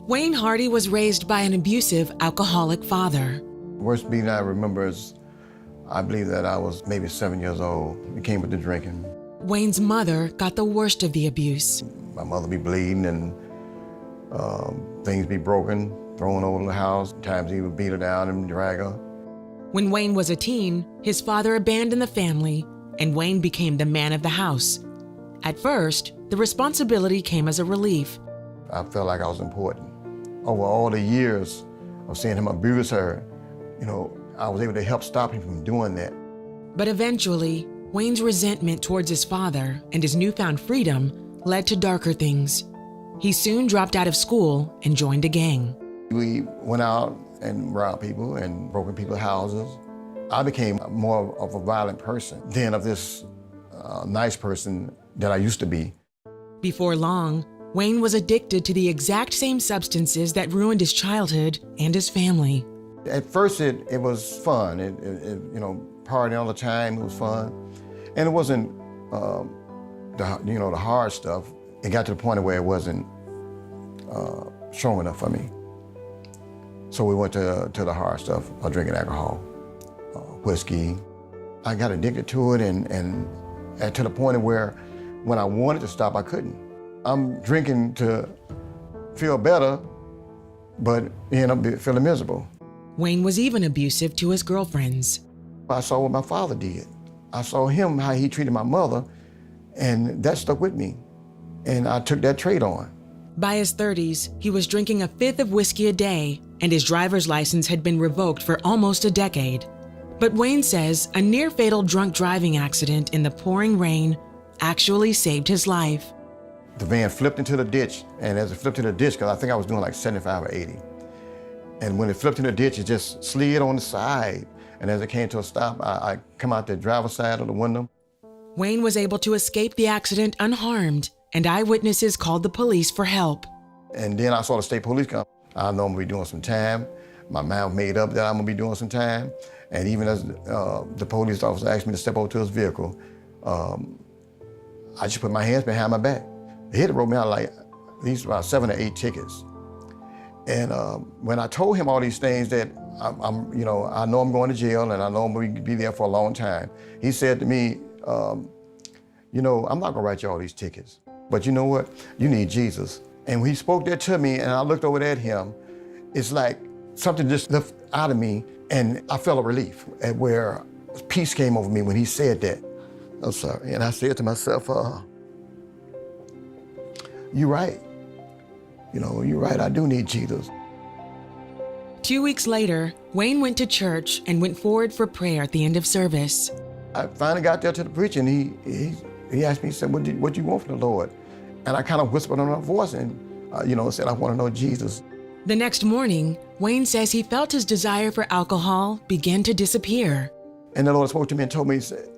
Wayne Hardy was raised by an abusive, alcoholic father. The worst beating I remember is, I believe that I was maybe 7 years old. It came with the drinking. Wayne's mother got the worst of the abuse. My mother be bleeding and things be broken, thrown over the house. Times he would beat her down and drag her. When Wayne was a teen, his father abandoned the family, and Wayne became the man of the house. At first, the responsibility came as a relief. I felt like I was important. Over all the years of seeing him abuse her, I was able to help stop him from doing that. But eventually, Wayne's resentment towards his father and his newfound freedom led to darker things. He soon dropped out of school and joined a gang. We went out and robbed people and broke in people's houses. I became more of a violent person than of this nice person that I used to be. Before long, Wayne was addicted to the exact same substances that ruined his childhood and his family. At first, it was fun. Partying all the time, it was fun. And it wasn't, the hard stuff. It got to the point where it wasn't strong enough for me. So we went to the hard stuff, drinking alcohol, whiskey. I got addicted to it and to the point where when I wanted to stop, I couldn't. I'm drinking to feel better, but end up feeling miserable. Wayne was even abusive to his girlfriends. I saw what my father did. I saw him, how he treated my mother, and that stuck with me. And I took that trait on. By his 30s, he was drinking a fifth of whiskey a day, and his driver's license had been revoked for almost a decade. But Wayne says a near-fatal drunk driving accident in the pouring rain actually saved his life. The van flipped into the ditch, and as it flipped into the ditch, because I think I was doing like 75 or 80, and when it flipped in the ditch, it just slid on the side. And as it came to a stop, I come out the driver's side of the window. Wayne was able to escape the accident unharmed, and eyewitnesses called the police for help. And then I saw the state police come. I know I'm gonna be doing some time. My mind made up that I'm gonna be doing some time. And even as the police officer asked me to step over to his vehicle, I just put my hands behind my back. He had to wrote me out like at least about 7 or 8 tickets. And when I told him all these things that I know I'm going to jail and I know I'm going to be there for a long time, he said to me, I'm not going to write you all these tickets, but you know what? You need Jesus. And when he spoke that to me and I looked over at him, it's like something just lifted out of me and I felt a relief at where peace came over me when he said that. I'm sorry. And I said to myself, you're right. You're right, I do need Jesus. 2 weeks later, Wayne went to church and went forward for prayer at the end of service. I finally got there to the preacher and he asked me, he said, what do you want from the Lord? And I kind of whispered on my voice and, said, I want to know Jesus. The next morning, Wayne says he felt his desire for alcohol begin to disappear. And the Lord spoke to me and told me, he said,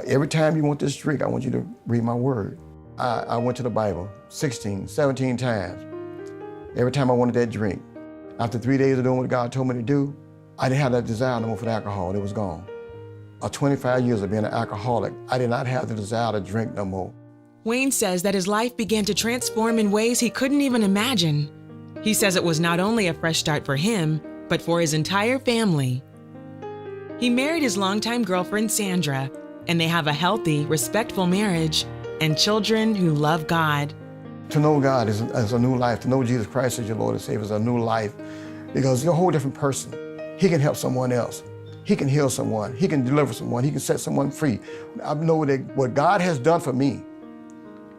every time you want this drink, I want you to read my word. I went to the Bible 16, 17 times. Every time I wanted that drink. After 3 days of doing what God told me to do, I didn't have that desire no more for the alcohol. It was gone. 25 years of being an alcoholic, I did not have the desire to drink no more. Wayne says that his life began to transform in ways he couldn't even imagine. He says it was not only a fresh start for him, but for his entire family. He married his longtime girlfriend, Sandra, and they have a healthy, respectful marriage and children who love God. To know God is a new life. To know Jesus Christ as your Lord and Savior is a new life because you're a whole different person. He can help someone else. He can heal someone. He can deliver someone. He can set someone free. I know that what God has done for me,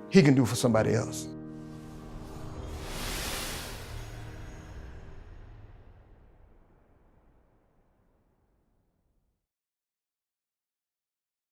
He can do for somebody else.